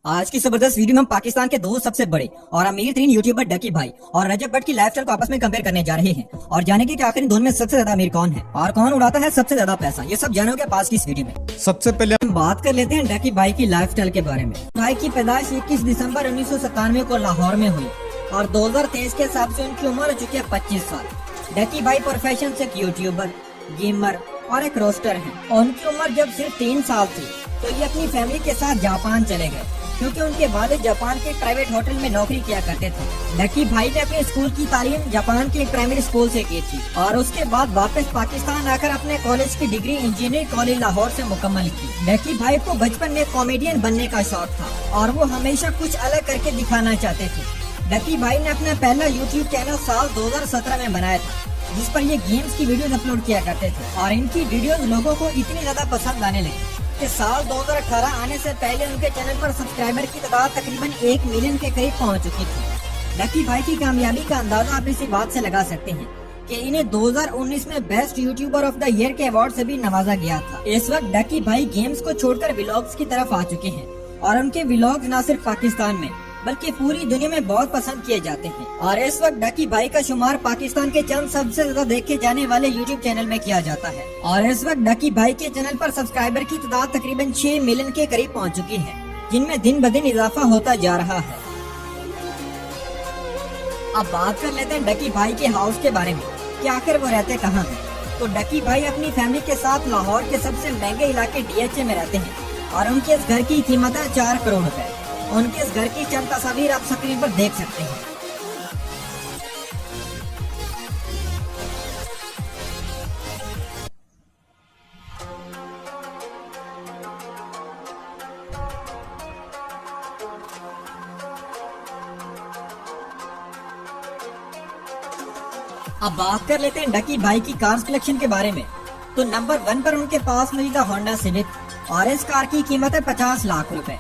आज की जबरदस्त वीडियो में हम पाकिस्तान के दो सबसे बड़े और अमीर तरीन यूट्यूबर डकी भाई और रजब भट्ट की लाइफस्टाइल को आपस में कंपेयर करने जा रहे हैं और जानेंगे कि आखिर इन दोनों में सबसे ज्यादा अमीर कौन है और कौन उड़ाता है सबसे ज्यादा पैसा। ये सब जानोगे आज की इस वीडियो में। सबसे पहले हम बात कर लेते हैं डकी भाई की लाइफस्टाइल के बारे में। भाई की पैदाइश 21 दिसंबर 1997 को लाहौर में हुई और 2023 के हिसाब से उनकी उम्र हो चुकी है 25 साल। डकी भाई प्रोफेशन से एक यूट्यूबर, गेमर और एक रोस्टर है। उनकी उम्र जब सिर्फ 3 साल थी तो ये अपनी फैमिली के साथ जापान चले गए क्योंकि उनके वालिद जापान के प्राइवेट होटल में नौकरी किया करते थे। डकी भाई ने अपने स्कूल की तालीम जापान के एक प्राइमरी स्कूल से की थी और उसके बाद वापस पाकिस्तान आकर अपने कॉलेज की डिग्री इंजीनियरिंग कॉलेज लाहौर से मुकम्मल की। डकी भाई को बचपन में कॉमेडियन बनने का शौक था और वो हमेशा कुछ अलग करके दिखाना चाहते थे। डकी भाई ने अपना पहला यूट्यूब चैनल साल 2017 में बनाया था जिस पर ये गेम्स की वीडियोस अपलोड किया करते थे और इनकी वीडियोस लोगों को इतनी ज्यादा पसंद आने लगी कि साल 2018 आने से पहले उनके चैनल पर सब्सक्राइबर की तादाद तकरीबन 1 मिलियन के करीब पहुंच चुकी थी। डकी भाई की कामयाबी का अंदाजा आप इसी बात से लगा सकते हैं कि इन्हें 2019 में best YouTuber of the year के अवार्ड से भी नवाजा गया था। इस वक्त डकी भाई गेम्स को छोड़कर व्लॉग्स की तरफ आ चुके हैं और उनके व्लॉग्स न सिर्फ पाकिस्तान में बल्कि पूरी दुनिया में बहुत पसंद किए जाते हैं और इस वक्त डकी भाई का शुमार पाकिस्तान के चंद सबसे ज्यादा देखे जाने वाले यूट्यूब चैनल में किया जाता है और इस वक्त डकी भाई के चैनल पर सब्सक्राइबर की तादाद तकरीबन 6 मिलियन के करीब पहुंच चुकी है जिनमें दिन ब दिन इजाफा होता जा रहा है। अब बात कर लेते हैं डकी भाई के हाउस के बारे में कि आखिर वो रहते कहाँ हैं। तो डकी भाई अपनी फैमिली के साथ लाहौर के सबसे महंगे इलाके DHA में रहते हैं और उनके इस घर की कीमत है 4 करोड़ रुपए। उनके इस घर की चंद तस्वीर आप स्क्रीन पर देख सकते हैं। अब बात कर लेते हैं डकी भाई की कार्स कलेक्शन के बारे में। तो नंबर 1 पर उनके पास मौजूद होंडा सिविक और इस कार की कीमत है 50 लाख रुपए।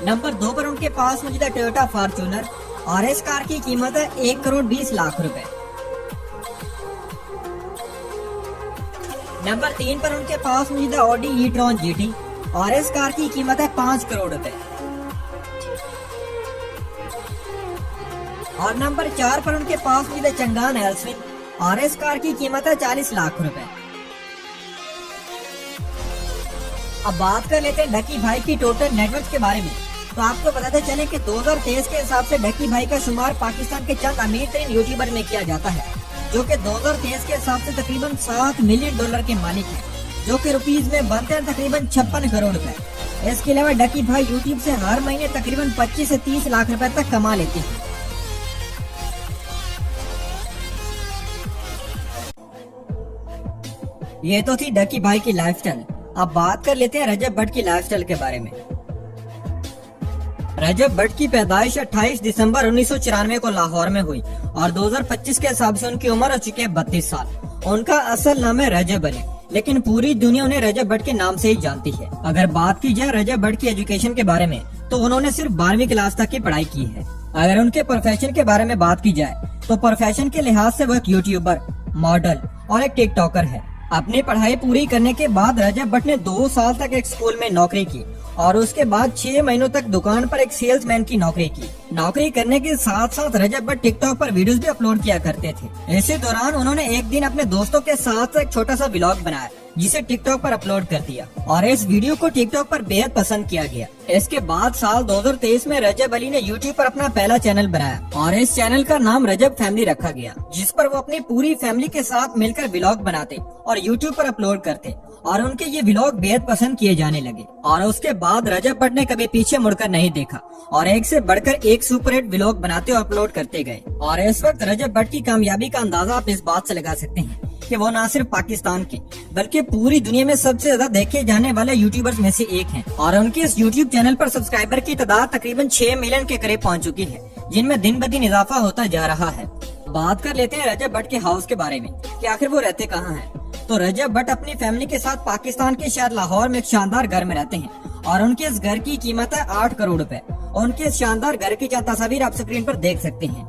नंबर 2 पर उनके पास मौजूद टोयोटा फॉर्च्यूनर और इस कार की कीमत है 1 करोड़ 20 लाख रुपए। नंबर 3 पर उनके पास मौजूद ऑडी ई-ट्रॉन GT और इस कार की कीमत है 5 करोड़ रुपए। और नंबर 4 पर उनके पास मौजूद चंगान एल्सविन और इस कार की कीमत है 40 लाख रुपए। अब बात कर लेते हैं डकी भाई की टोटल नेटवर्थ के बारे में। तो आपको बताते चले कि 2023 के हिसाब से डकी भाई का शुमार पाकिस्तान के चंद अमीर तरीन यूट्यूबर में किया जाता है जो कि 2023 के हिसाब से तकरीबन $7 मिलियन के मालिक है जो कि रुपीज में बनते हैं तकरीबन 56 करोड़ रुपए। इसके अलावा डकी भाई यूट्यूब से हर महीने तकरीबन 25 से 30 लाख रुपए तक कमा लेते हैं। ये तो थी डकी भाई की लाइफस्टाइल। अब बात कर लेते हैं रजब भट्ट की लाइफस्टाइल के बारे में। रजब भट्ट की पैदाइश 28 दिसंबर 1994 को लाहौर में हुई और 2025 के हिसाब से उनकी उम्र हो चुकी है 32 साल। उनका असल नाम है रजब अली लेकिन पूरी दुनिया उन्हें रजब भट्ट के नाम से ही जानती है। अगर बात की जाए रजब भट्ट की एजुकेशन के बारे में तो उन्होंने सिर्फ 12वीं क्लास तक की पढ़ाई की है। अगर उनके प्रोफेशन के बारे में बात की जाए तो प्रोफेशन के लिहाज से वो एक यूट्यूबर, मॉडल और एक टिकटॉकर है। अपनी पढ़ाई पूरी करने के बाद रजब भट्ट ने 2 साल तक एक स्कूल में नौकरी की और उसके बाद 6 महीनों तक दुकान पर एक सेल्समैन की नौकरी की। नौकरी करने के साथ साथ रजब भट्ट टिकटॉक पर वीडियोस भी अपलोड किया करते थे। इसी दौरान उन्होंने एक दिन अपने दोस्तों के साथ एक छोटा सा व्लॉग बनाया जिसे टिकटॉक पर अपलोड कर दिया और इस वीडियो को टिकटॉक पर बेहद पसंद किया गया। इसके बाद साल 2023 में रजब अली ने यूट्यूब पर अपना पहला चैनल बनाया और इस चैनल का नाम रजब फैमिली रखा गया जिस पर वो अपनी पूरी फैमिली के साथ मिलकर व्लॉग बनाते और यूट्यूब पर अपलोड करते और उनके ये व्लॉग बेहद पसंद किए जाने लगे। और उसके बाद रजब भट्ट ने कभी पीछे मुड़कर नहीं देखा और एक से बढ़कर एक सुपरहिट व्लॉग बनाते और अपलोड करते गए। और इस वक्त रजब भट्ट की कामयाबी का अंदाजा आप इस बात से लगा सकते हैं कि वो न सिर्फ पाकिस्तान के बल्कि पूरी दुनिया में सबसे ज्यादा देखे जाने वाले यूट्यूबर्स में से एक हैं और उनके इस यूट्यूब चैनल पर सब्सक्राइबर की तादाद तकरीबन 6 मिलियन के करीब पहुंच चुकी है जिनमें दिन ब दिन इजाफा होता जा रहा है। बात कर लेते हैं रजब भट्ट के हाउस के बारे में कि आखिर वो रहते कहाँ हैं। तो रजब भट्ट अपनी फैमिली के साथ पाकिस्तान के शहर लाहौर में एक शानदार घर में रहते हैं और उनके इस घर की कीमत है 8 करोड़ रुपए। उनके इस शानदार घर की चंद तस्वीर आप स्क्रीन पर देख सकते हैं।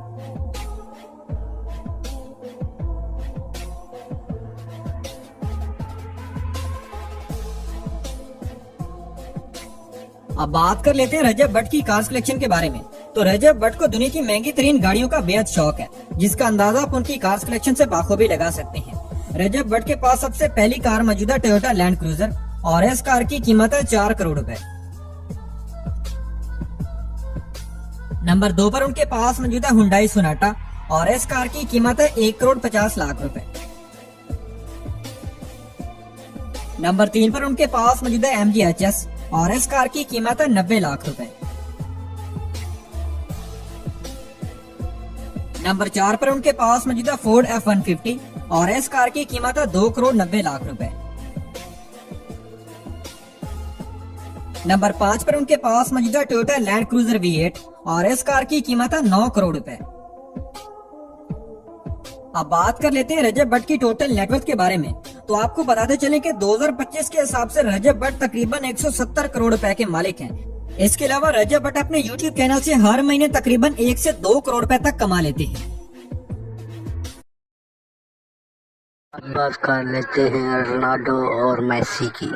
अब बात कर लेते हैं रजब भट्ट की कार्स कलेक्शन के बारे में। तो रजब भट्ट को दुनिया की महंगी तरीन गाड़ियों का बेहद शौक है, जिसका अंदाजा आप उनकी कार्स कलेक्शन से बाखूबी लगा सकते हैं। रजब भट्ट के पास सबसे पहली कार मौजूदा टोयोटा लैंड क्रूजर और इस कार की कीमत है 4 करोड़ रुपए। नंबर 2 पर उनके पास मौजूदा हुंडई सोनाटा और इस कार की कीमत है 1 करोड़ 50 लाख रुपए। नंबर 3 पर उनके पास मौजूदा MG HS और इस कार की कीमत है 90 लाख रुपए। नंबर 4 पर उनके पास मौजूदा फोर्ड F-150 और इस कार की कीमत है 2 करोड़ 90 लाख रुपए। नंबर 5 पर उनके पास मौजूदा टोयोटा लैंड क्रूजर V8 और इस कार की कीमत है 9 करोड़ रुपए। अब बात कर लेते हैं रजब भट्ट की टोटल नेटवर्थ के बारे में। तो आपको बताते चले कि 2025 के हिसाब से रजब भट्ट तकरीबन 170 करोड़ रुपए के मालिक हैं। इसके अलावा रजब भट्ट अपने YouTube चैनल से हर महीने तकरीबन 1 से 2 करोड़ रुपए तक कमा लेते हैं। बात कर लेते हैं रोनाल्डो और मेसी की।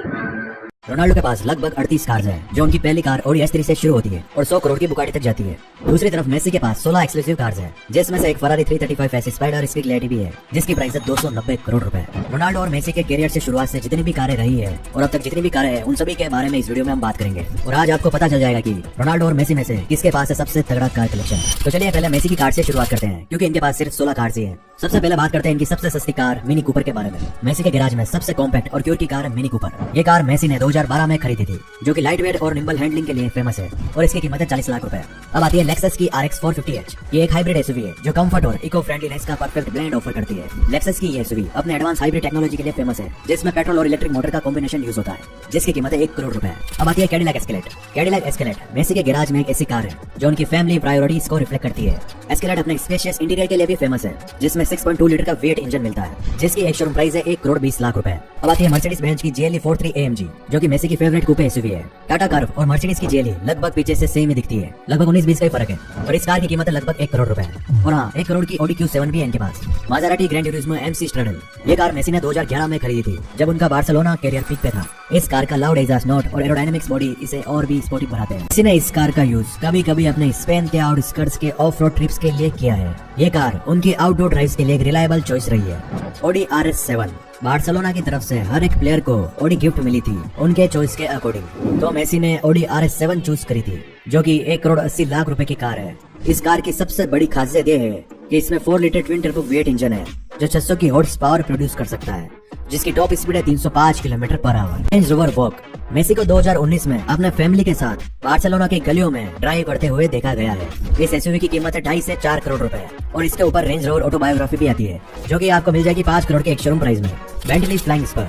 रोनाल्डो के पास लगभग 38 कार्स हैं, जो उनकी पहली कार ओडी S3 से शुरू होती है और 100 करोड़ की बुगाटी तक जाती है। दूसरी तरफ मेसी के पास 16 एक्सक्लूसिव कार्स हैं, जिसमें से एक फरारी 335 ऐसी स्पाइडर स्पीड लेडी भी है, जिसकी प्राइस है 290 करोड़ रुपए। रोनाल्डो और मेसी के करियर से शुरुआत से जितनी भी कारें रही है और अब तक जितनी भी कारें हैं, उन सभी के बारे में इस वीडियो में हम बात करेंगे। और आज आपको पता चल जाएगा कि रोनाल्डो और मेसी में से किसके पास है सबसे तगड़ा कार कलेक्शन। तो चलिए पहले मेसी की कार से शुरुआत करते हैं, क्योंकि इनके पास सिर्फ 16 कार्स ही है। सबसे पहले बात करते हैं इनकी सबसे सस्ती कार मिनी कूपर के बारे में। मेसी के गैराज में सबसे कॉम्पैक्ट और क्यूट की कार है मिनी कूपर। ये कार मेसी ने 2012 में खरीदी थी, जो कि लाइट वेट और निम्बल हैंडलिंग के लिए फेमस है और इसकी कीमत है 40 लाख रुपए। अब आती है लेक्सस की RX 450H। ये एक हाइब्रिड एसयूवी है जो कंफर्ट और इको फ्रेंडलीनेस का परफेक्ट ब्लेंड ऑफर करती है। लेक्सस की ये एसयूवी अपने एडवांस हाइब्रिड टेक्नोलॉजी के लिए फेमस है, जिसमें पेट्रोल और इलेक्ट्रिक मोटर का कॉम्बिनेशन यूज होता है, जिसकी कीमत है 1 करोड़ रुपए। अब आती है Cadillac Escalade. Cadillac Escalade Messi के गैराज में एक ऐसी कार है जो उनकी फैमिली प्रायोरिटीज को रिफ्लेक्ट करती है। एस्केलेड अपने स्पेशियस इंटीरियर के लिए भी फेमस है, जिसमें 6.2 लीटर का V8 इंजन मिलता है, जिसकी एक शोरूम प्राइस है 1 करोड़ 20 लाख रुपए। अब आती है मर्सिडीज बेंज की GLE 43 AMG, जो कि मेसी की फेवरेट कूपे एसयूवी है। टाटा कर्व और मर्सिडीज की GLE लगभग पीछे से सेम ही दिखती है, लगभग 19-20 का ही फर्क है, और इस कार की कीमत है लगभग 1 करोड़ रुपए। और हाँ, 1 करोड़ की Audi Q7 भी है इनके पास। Maserati Gran Turismo MC Stradale. ये कार मेसी ने 2011 में खरीदी थी, जब उनका बार्सिलोना कैरियर पीक पे था। इस कार का लाउड एग्जॉस्ट नोट और एरोडायनामिक्स बॉडी इसे और भी स्पोर्टी बनाते हैं। मेसी ने इस कार का यूज कभी-कभी अपने स्पेन के आउटस्कर्ट्स के ऑफ रोड ट्रिप्स के लिए किया है। ये कार उनकी आउटडोर ड्राइव्स के लिए एक रिलायबल चॉइस रही है। Audi RS7 बार्सिलोना की तरफ से हर एक प्लेयर को Audi गिफ्ट मिली थी उनके चॉइस के अकॉर्डिंग, तो मेसी ने Audi RS7 चूज करी थी, जो कि 1 करोड़ 80 लाख रुपए की कार है। इस कार की सबसे बड़ी खासियत ये है कि इसमें 4 litre twin turbo V8 engine है, जो 600 की हॉर्स पावर प्रोड्यूस कर सकता है, जिसकी टॉप स्पीड है 305 kilometre per hour. Range Rover Vogue Messi को 2019 में अपने फैमिली के साथ बार्सिलोना की गलियों में ड्राइव करते हुए देखा गया है। इस एसयूवी की कीमत है 2.5 से 4 करोड़ रुपए और इसके ऊपर रेंज रोवर ऑटोबायोग्राफी भी आती है, जो कि आपको मिल जाएगी 5 करोड़ के एक शोरूम प्राइस में। Bentley Flying Spur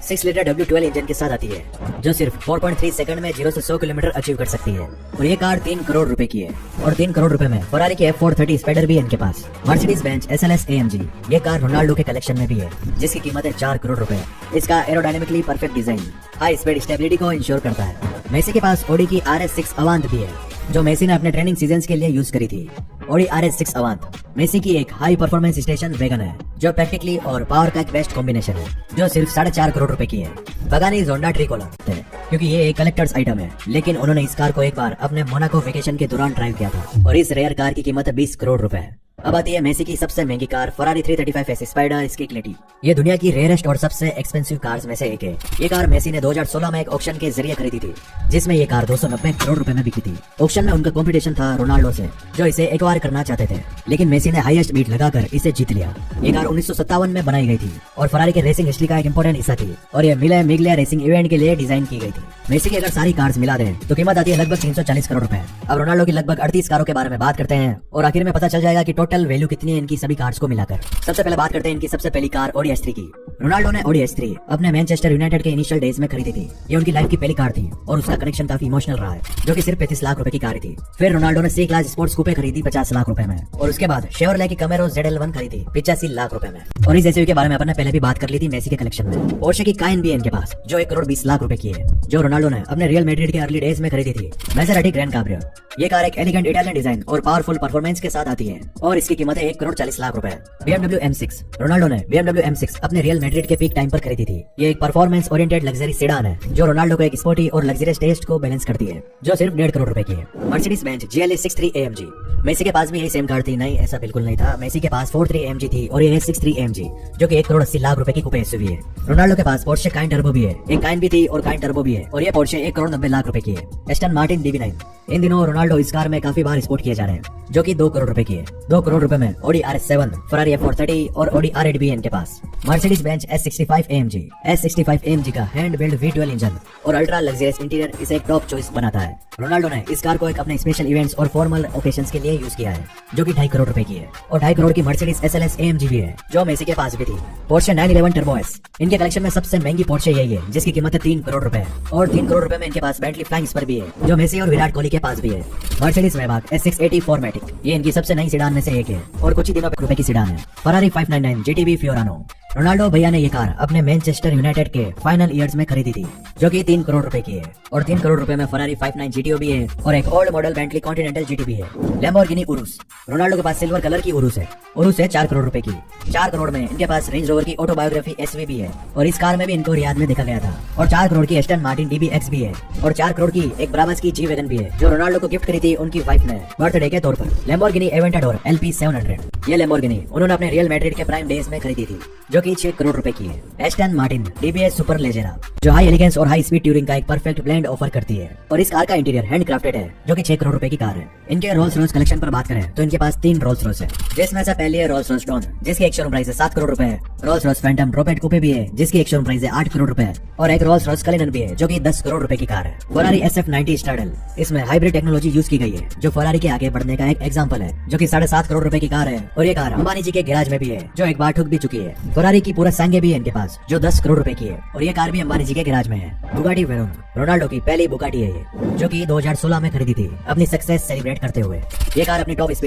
6 litre W12 engine के साथ आती है, जो सिर्फ 4.3 सेकंड में 0 से 100 किलोमीटर अचीव कर सकती है, और ये कार 3 करोड़ रुपए की है। और 3 करोड़ रुपए में फरारी की F430 स्पाइडर भी है इनके पास। मर्सिडीज बेंज SLS AMG ये कार रोनाल्डो के कलेक्शन में भी है, जिसकी कीमत है 4 करोड़ रुपए। इसका aerodynamically perfect design high speed stability को इंश्योर करता है। मेसी के पास Audi की RS6 अवांत भी है, जो मेसी ने अपने ट्रेनिंग सीजन्स के लिए यूज करी थी। Audi RS6 अवांत मेसी की एक हाई परफॉर्मेंस स्टेशन वैगन है, जो प्रैक्टिकली और पावर का एक बेस्ट कॉम्बिनेशन है, जो सिर्फ 4.5 करोड़ रुपए की है। पगानी जोंडा ट्रिकोलर है, क्योंकि ये एक कलेक्टर्स आइटम है, लेकिन उन्होंने इस कार को एक बार अपने मोनाको वेकेशन के दौरान ड्राइव किया था, और इस रेयर कार की कीमत है 20 करोड़ रुपए। अब आती है मेसी की सबसे महंगी कार फरारी 335 ऐसी स्पाइडर स्किलेटी। ये दुनिया की रेयरेस्ट और सबसे एक्सपेंसिव कार्स में से एक है। ये कार मेसी ने 2016 में एक ऑक्शन के जरिए खरीदी थी, जिसमें ये कार 290 करोड़ रुपए में बिकी थी। ऑक्शन में उनका कंपटीशन था रोनाल्डो से, जो इसे एक्वायर करना चाहते थे, लेकिन मेसी ने हाईएस्ट बीट लगाकर इसे जीत लिया। ये कार 1957 में बनाई गई थी और फरारी के रेसिंग हिस्ट्री का एक इंपॉर्टेंट हिस्सा थी, और ये मिले मिगलिया रेसिंग इवेंट के लिए डिजाइन की गई थी। मेसी की अगर सारी कार्स मिला दें तो कीमत आती है लगभग 340 करोड़ रुपए। अब रोनाल्डो की लगभग 38 कारों के बारे में बात करते हैं, और आखिर में पता चल जाएगा कि टोटल वैल्यू कितनी है इनकी सभी कार्स को मिलाकर। सबसे पहले बात करते हैं इनकी सबसे पहली कार Audi S3 की। रोनाल्डो ने Audi S3 अपने मैनचेस्टर यूनाइटेड के इनिशियल डेज में खरीदी थी। ये उनकी लाइफ की पहली कार थी और उसका कनेक्शन काफी इमोशनल रहा है, जो कि सिर्फ 35 लाख रुपए की कार थी। फिर रोनाल्डो ने C क्लास स्पोर्ट्स कूपे खरीदी 50 लाख रुपए में, और उसके बाद शेवरले की कैमेरो ZL1 खरीदी 85 लाख रुपए में। और इस एसयूवी के बारे में अपन ने पहले भी बात कर ली थी मेसी के कलेक्शन में। पोर्शे की कायन भी है इनके पास, जो 1 करोड़ 20 लाख रुपए की है, जो रोनाल्डो ने अपने रियल मैड्रिड के अर्ली डेज में खरीदी थी। मैसेराटी ग्रैंड कैब्रियो ये कार एक एलिगेंट इटालियन डिजाइन और पावरफुल परफॉर्मेंस के साथ आती है, और और इसकी कीमत है 1 करोड़ 40 लाख रुपए। BMW M6। रोनाल्डो ने BMW M6 अपने रियल मैड्रिड के पीक टाइम पर खरीदी थी। ये एक परफॉर्मेंस ओरिएंटेड लग्जरी सेडान है जो रोनाल्डो को एक स्पोर्टी और लग्जरियस टेस्ट को बैलेंस करती है, जो सिर्फ 1.5 करोड़ रुपए की है। Mercedes Benz GLE 63 AMG। Messi के पास भी यही सेम कार थी? नहीं, ऐसा बिल्कुल नहीं था। मेसी के पास 43 AMG थी और ये है 63 AMG, जो कि 1 करोड़ 80 लाख रुपए की कूपे एसयूवी है। रोनाल्डो के पास पोर्शे काइन टर्बो भी है, एक काइन भी थी और काइन टर्बो भी है, और ये पोर्शे 1 करोड़ 90 लाख रुपए की है। Aston Martin DB9। इन दिनों रोनाल्डो इस कार में काफी बार स्पोर्ट किए जा रहे हैं, जो कि 2 करोड़ रुपए की है। 2 करोड़ रुपए में Audi RS7, Ferrari F430 और Audi R8 भी है इनके पास। Mercedes Benz S65 AMG। S65 AMG का हैंड बिल्ड V12 इंजन और अल्ट्रा लग्जरियस इंटीरियर इसे एक टॉप चॉइस बनाता है। रोनाल्डो ने इस कार को एक अपने स्पेशल इवेंट्स और फॉर्मल ओकेशंस के लिए यूज किया है, जो कि 2.5 करोड़ रुपए की है। और 2.5 करोड़ की मर्सिडीज SLS AMG भी है, जो मेसी के पास भी थी। Porsche 911 turbo S। इनके कलेक्शन में सबसे महंगी पोर्शे यही है, जिसकी कीमत है 3 करोड़ रुपए। और 3 करोड़ रुपए में इनके पास बेंटली फ्लाइंग स्पर भी है, जो मेसी और विराट कोहली के पास भी है। Mercedes Maybach S680 4MATIC। ये इनकी सबसे नई सीडान में से एक है और कुछ ही दिनों रुपए की सीडान है। Ferrari 599 GTB Fiorano। रोनाल्डो भैया ने ये कार अपने मैनचेस्टर यूनाइटेड के फाइनल ईयर्स में खरीदी थी, जो कि 3 करोड़ रुपए की है। और 3 करोड़ रुपए में फरारी 59 GTO भी है और एक old model Bentley continental GT भी है। लैम्बोर्गिनी उरुस। रोनाल्डो के पास सिल्वर कलर की उरुस है। उरुस है 4 करोड़ रुपए की। 4 करोड़ में इनके पास रेंज रोवर की ऑटोबायोग्राफी SV भी है, और इस कार में भी इनको रियाद में देखा गया था। और 4 करोड़ की एस्टन मार्टिन DBX भी है, और 4 करोड़ की एक ब्राबस की G वैगन भी है, जो रोनाल्डो को गिफ्ट करी थी उनकी वाइफ ने बर्थडे के तौर पर। Lamborghini Aventador LP 700। ये लैम्बोर्गिनी उन्होंने अपने रियल मैड्रिड के प्राइम डेज में खरीदी थी, जो कि 6 करोड़ रुपए की है। एस्टन मार्टिन DBS सुपर लेजेरा, जो हाई एलिगेंस और हाई स्पीड ट्यूरिंग का एक परफेक्ट ब्लेंड ऑफर करती है। और इस कार का इंटीरियर हैंडक्राफ्टेड है, जो कि 6 करोड़ रुपए की कार है। इनके रोल्स रॉयस कलेक्शन पर बात करें तो इनके पास 3 रोल्स रॉयस है, जिसमें से पहली है रोल्स रॉयस डॉन, जिसकी एक शोरूम प्राइस है 7 करोड़ रुपए। रोल्स रॉयस फैंटम ड्रॉपेट कूपे भी है, जिसकी एक शोरूम प्राइस है 8 करोड़ रुपए। और एक रोल्स रॉयस कलिनन भी है, जो कि 10 करोड़ रुपए की कार है। Ferrari SF90 स्टाडल। इसमें हाइब्रिड टेक्नोलॉजी यूज की गई है, जो फरारी के आगे बढ़ने का एक एग्जांपल है, जो कि 7.5 करोड़ रुपए की कार है। और ये कार अंबानी जी के गैराज में भी है, जो एक बार ठुक भी चुकी है। फरारी की पूरा सांगे भी है इनके पास, जो 10 करोड़ रुपए की है, और ये कार भी अंबानी जी के गैराज में है। Bugatti Veyron. रोनाल्डो की पहली बुगाटी है ये, जो कि 2016 में खरीदी थी अपनी सक्सेस सेलिब्रेट करते हुए। ये कार अपनी टॉप स्पीड